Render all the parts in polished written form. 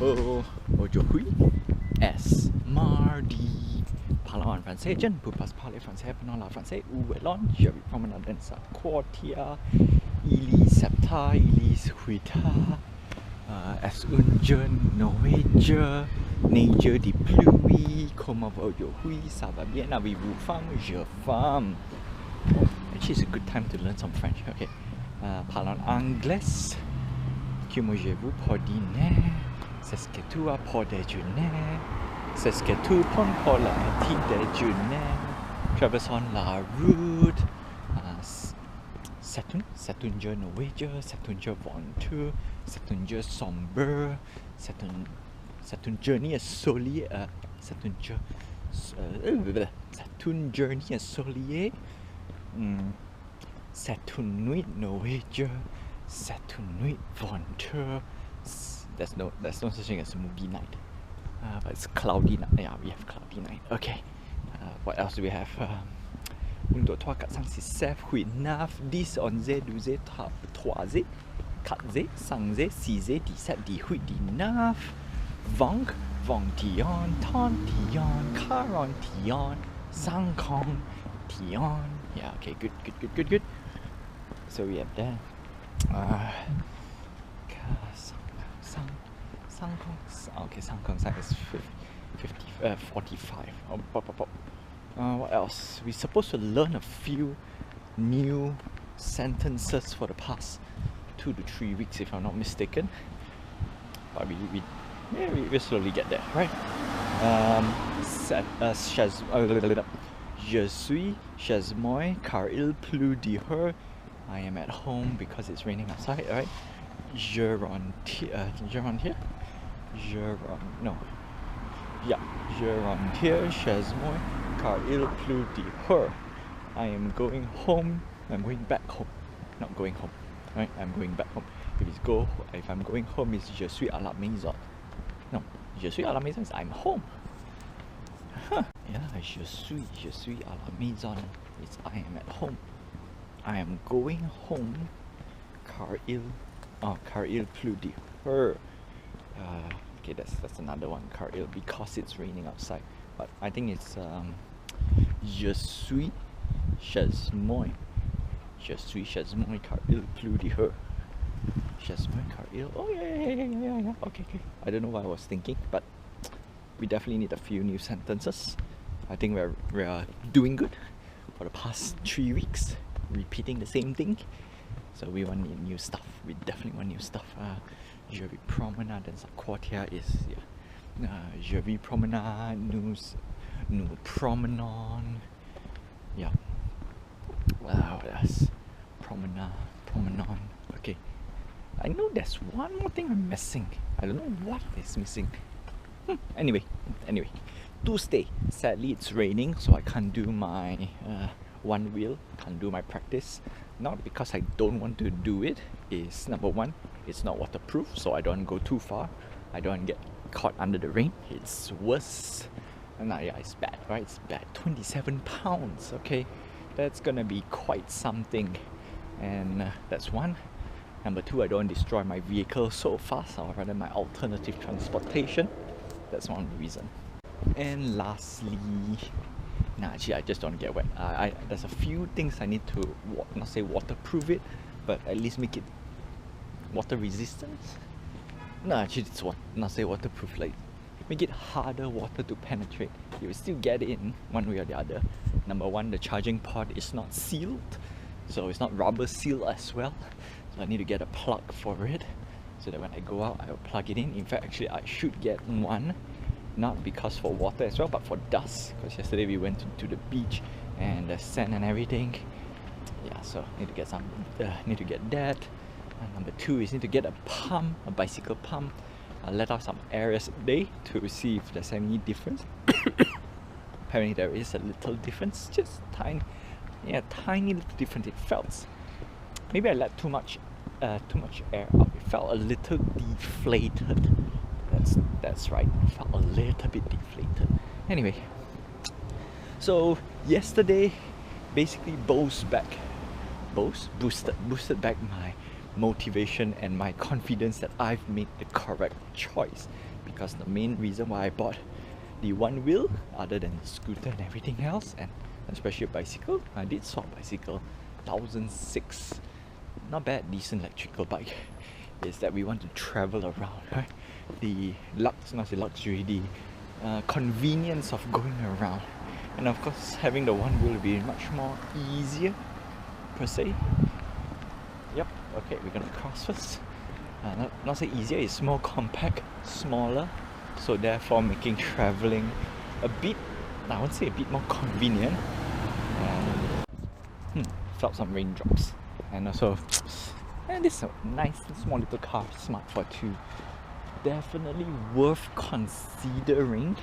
Oh, aujourd'hui, es mardi. Parlant en français, je ne peux pas parler français pendant la français. Où est l'on? Je vais promener dans sa quartier. Il est septembre, il est huita. Est un jeune Norvégien, neige de pluie. Comment va aujourd'hui? Ça va bien? Avez-vous faim? Je faim. Actually, it's a good time to learn some French. Okay. Parlant anglais. Que mangez-vous pour dîner? C'est ce que tu as pour déjeuner. C'est ce que tu prends pour le petit déjeuner. Traversons la route. C'est un jeu norvégien, c'est un jeu aventure, c'est un jeu sombre, c'est un journey soleil, c'est un journey ensoleillé. C'est une nuit norvégienne, c'est une nuit aventure. There's no such thing as a movie night, but it's cloudy night. Yeah, we have cloudy night. Okay. What else do we have? 1, 2, 3, 4, 5, 6, 7, 8, 9, 10, 11, 12, 13, 14, 15, 16, 17, 18, 19, 20, 21, 31, 41, 50. Yeah, okay, good. So we have that. Okay, 50 is 45. What else? We're supposed to learn a few new sentences for the past 2 to 3 weeks, if I'm not mistaken. But we slowly get there, right? Je suis chez moi car il pleut dehors. I am at home because it's raining outside, right? Je rentre chez moi car il pleut dehors. I am going home. I'm going back home. Not going home, right? I'm going back home. If I'm going home, it's je suis à la maison. No, je suis à la maison is I'm home. Yeah, je suis à la maison. It's I am at home. I am going home car il pleut dehors. Okay, that's another one. Car il, because it's raining outside. But I think it's je suis chez moi. Je suis chez moi car il pleut dehors. Chez moi car il. Oh yeah. Okay. I don't know what I was thinking, but we definitely need a few new sentences. I think we're doing good for the past 3 weeks, repeating the same thing. So we want new stuff. We definitely want new stuff. Je vais promener dans sa quartier is je vais promener, nous promenons. Yeah. What else? Promenons. Okay. I know there's one more thing I'm missing. I don't know what is missing. Anyway. Tuesday. Sadly, it's raining, so I can't do my one wheel. Can't do my practice. Not because I don't want to do it. Is number one, it's not waterproof, so I don't go too far. I don't get caught under the rain. It's worse. And yeah, it's bad, right? It's bad. 27 pounds. Okay, that's gonna be quite something. And that's one. Number two, I don't destroy my vehicle so fast, or rather my alternative transportation. That's one reason. And lastly, actually I just don't get wet. There's a few things I need to not say waterproof it, but at least make it water resistant. No, actually it's not say waterproof, like make it harder water to penetrate. You will still get in one way or the other. Number one, the charging port is not sealed, so it's not rubber sealed as well. So I need to get a plug for it, so that when I go out I will plug it in. In fact, actually I should get one. Not because for water as well, but for dust. Because yesterday we went to the beach and the sand and everything. Yeah, so need to get some. Need to get that. And number two is need to get a pump, a bicycle pump. Let out some air yesterday to see if there's any difference. Apparently there is a little difference, just tiny little difference. It felt. Maybe I let too much air out. It felt a little deflated. That's right. I felt a little bit deflated. Anyway, so yesterday basically boosted back motivation and my confidence that I've made the correct choice. Because the main reason why I bought the one wheel, other than the scooter and everything else, and especially a bicycle, I did swap bicycle, 1006, not bad, decent electrical bike, is that we want to travel around, right? The not the luxury, the convenience of going around, and of course having the one wheel will be much more easier per se. Yep, okay, we're gonna cross first. Not say easier, it's more compact, smaller, so therefore making traveling a bit, I won't say a bit more convenient. Felt some raindrops, and also this is a nice small little car, smart for two. Definitely worth considering.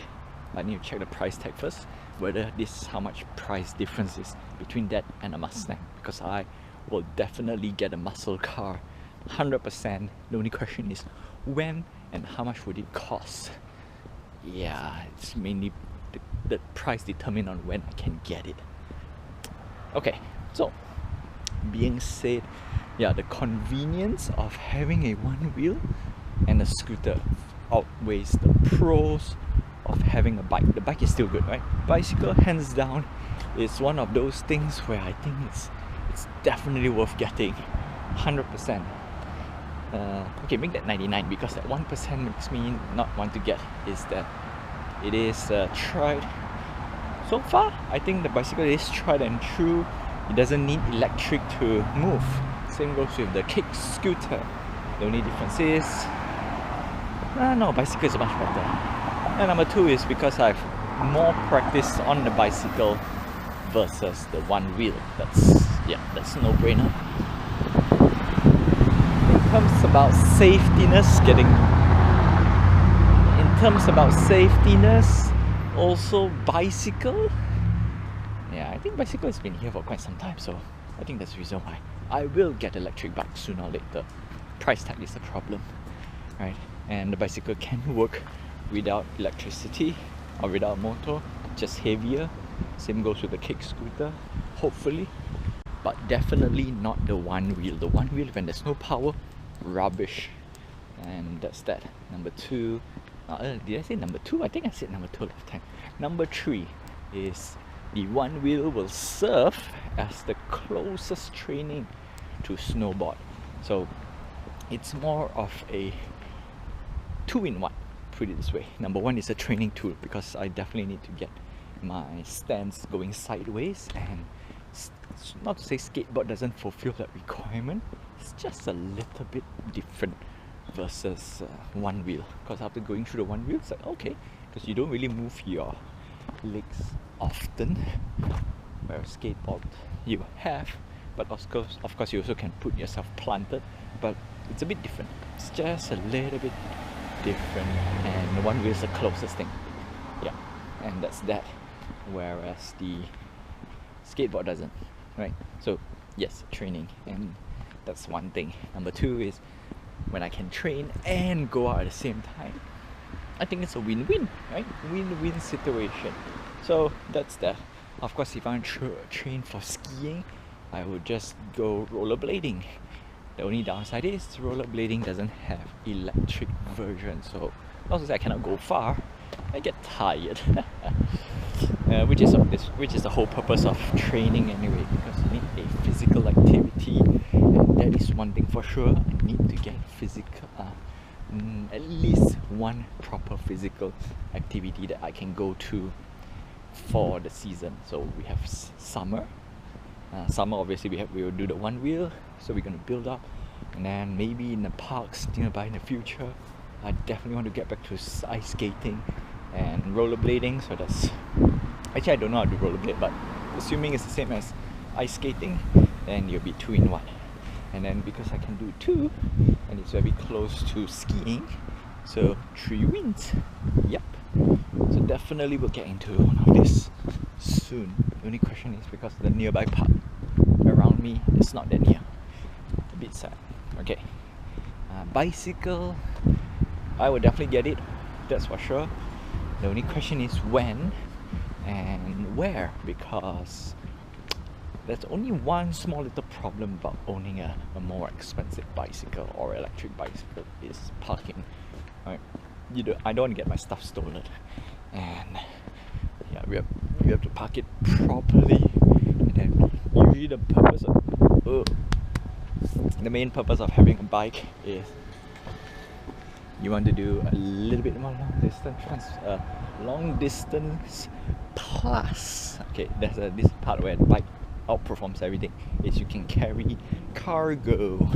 I need to check the price tag first, whether this is how much price difference is between that and a Mustang, because I will definitely get a muscle car 100%. The only question is when and how much would it cost. Yeah, it's mainly the price determined on when I can get it. Okay, so being said, yeah, the convenience of having a one wheel and a scooter outweighs the pros of having a bike. The bike is still good, right? Bicycle, hands down, is one of those things where I think it's definitely worth getting 100%. Okay, make that 99, because that 1% makes me not want to get, is that it is tried. So far, I think the bicycle is tried and true. It doesn't need electric to move. Same goes with the kick scooter. The only difference is, no, bicycle is much better. And number two is because I've more practice on the bicycle versus the one wheel. That's no brainer. In terms about safetiness, also bicycle. Yeah, I think bicycle has been here for quite some time, so I think that's the reason why I will get electric bike sooner or later. Price tag is the problem, right? And the bicycle can work without electricity or without motor, just heavier. Same goes with the kick scooter, hopefully, but definitely not the one wheel. The one wheel, when there's no power, rubbish. And that's that. Number two, did I say number two? I think I said number two last time. Number three is the one wheel will serve as the closest training to snowboard. So it's more of a two-in-one, put it this way. Number one is a training tool, because I definitely need to get my stance going sideways, and not to say skateboard doesn't fulfill that requirement, it's just a little bit different versus one wheel. Because after going through the one wheel, it's like, okay, because you don't really move your legs often, whereas skateboard you have, but of course you also can put yourself planted, but it's a bit different. It's just a little bit different, and the one wheel is the closest thing. Yeah, and that's that. Whereas the skateboard doesn't, right? So yes, training, and that's one thing. Number two is when I can train and go out at the same time. I think it's a win-win, right? Win-win situation. So that's that. Of course, if I want to train for skiing, I would just go rollerblading. The only downside is rollerblading doesn't have electric version, so not to say I cannot go far, I get tired. Which is the whole purpose of training anyway, because you need a physical activity, and that is one thing for sure. I need to get physical, at least one proper physical activity that I can go to for the season. So we have summer. Summer, obviously we will do the one wheel, so we're going to build up, and then maybe in the parks nearby in the future, I definitely want to get back to ice skating and rollerblading. So that's actually, I don't know how to rollerblade, but assuming it's the same as ice skating, then you'll be 2-in-1. And then because I can do two, and it's very close to skiing, so 3 wins. Yep. So definitely we'll get into one of this soon. The only question is because the nearby park around me is not that near. A bit sad. Okay. Bicycle, I will definitely get it, that's for sure. The only question is when and where, because There's only one small little problem about owning a more expensive bicycle or electric bicycle is parking. Right? I don't want to get my stuff stolen, and yeah, we have to park it properly. And then usually the main purpose of having a bike is you want to do a little bit more long distance plus. Okay, there's this part where the bike outperforms everything. Is you can carry cargo,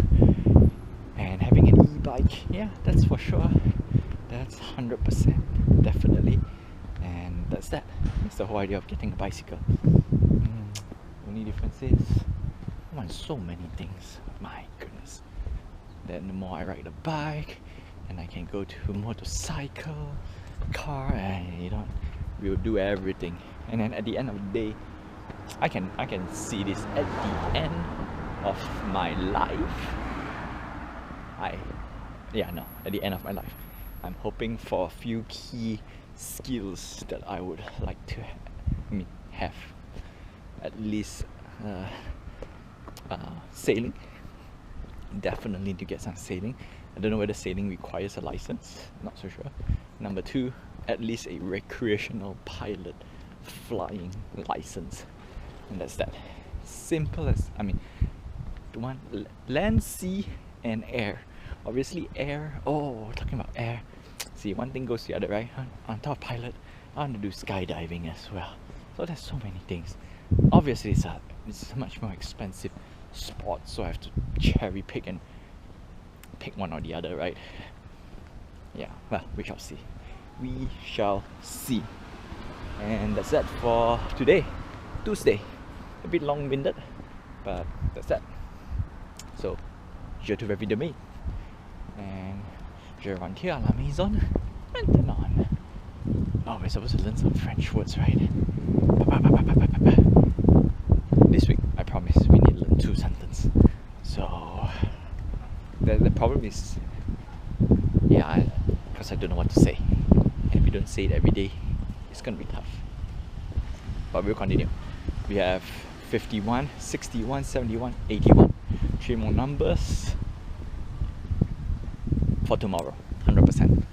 and having an e-bike, yeah, that's for sure. That's 100% definitely, and that's that. That's the whole idea of getting a bicycle. Only difference is I want so many things. My goodness. Then the more I ride the bike, and I can go to motorcycle, car, and we'll do everything. And then at the end of the day, I can see this at the end of my life. At the end of my life, I'm hoping for a few key skills that I would like to have. At least sailing. Definitely need to get some sailing. I don't know whether sailing requires a license, not so sure. Number 2, at least a recreational pilot flying license. And that's that. Simple as, land, sea, and air. Obviously air, talking about air. See, one thing goes to the other, right? On top of pilot, I want to do skydiving as well. So there's so many things. Obviously it's a much more expensive sport, so I have to cherry pick and pick one or the other, right? Yeah, well, we shall see. We shall see. And that's that for today, Tuesday. A bit long-winded, but that's that. So, je te revis demain. And je rentre à la maison maintenant. Oh, we're supposed to learn some French words, right? This week, I promise, we need to learn 2 sentences. So, the problem is, because I don't know what to say. And if we don't say it every day, it's gonna be tough. But we'll continue. We have 51, 61, 71, 81. 3 more numbers for tomorrow, 100%.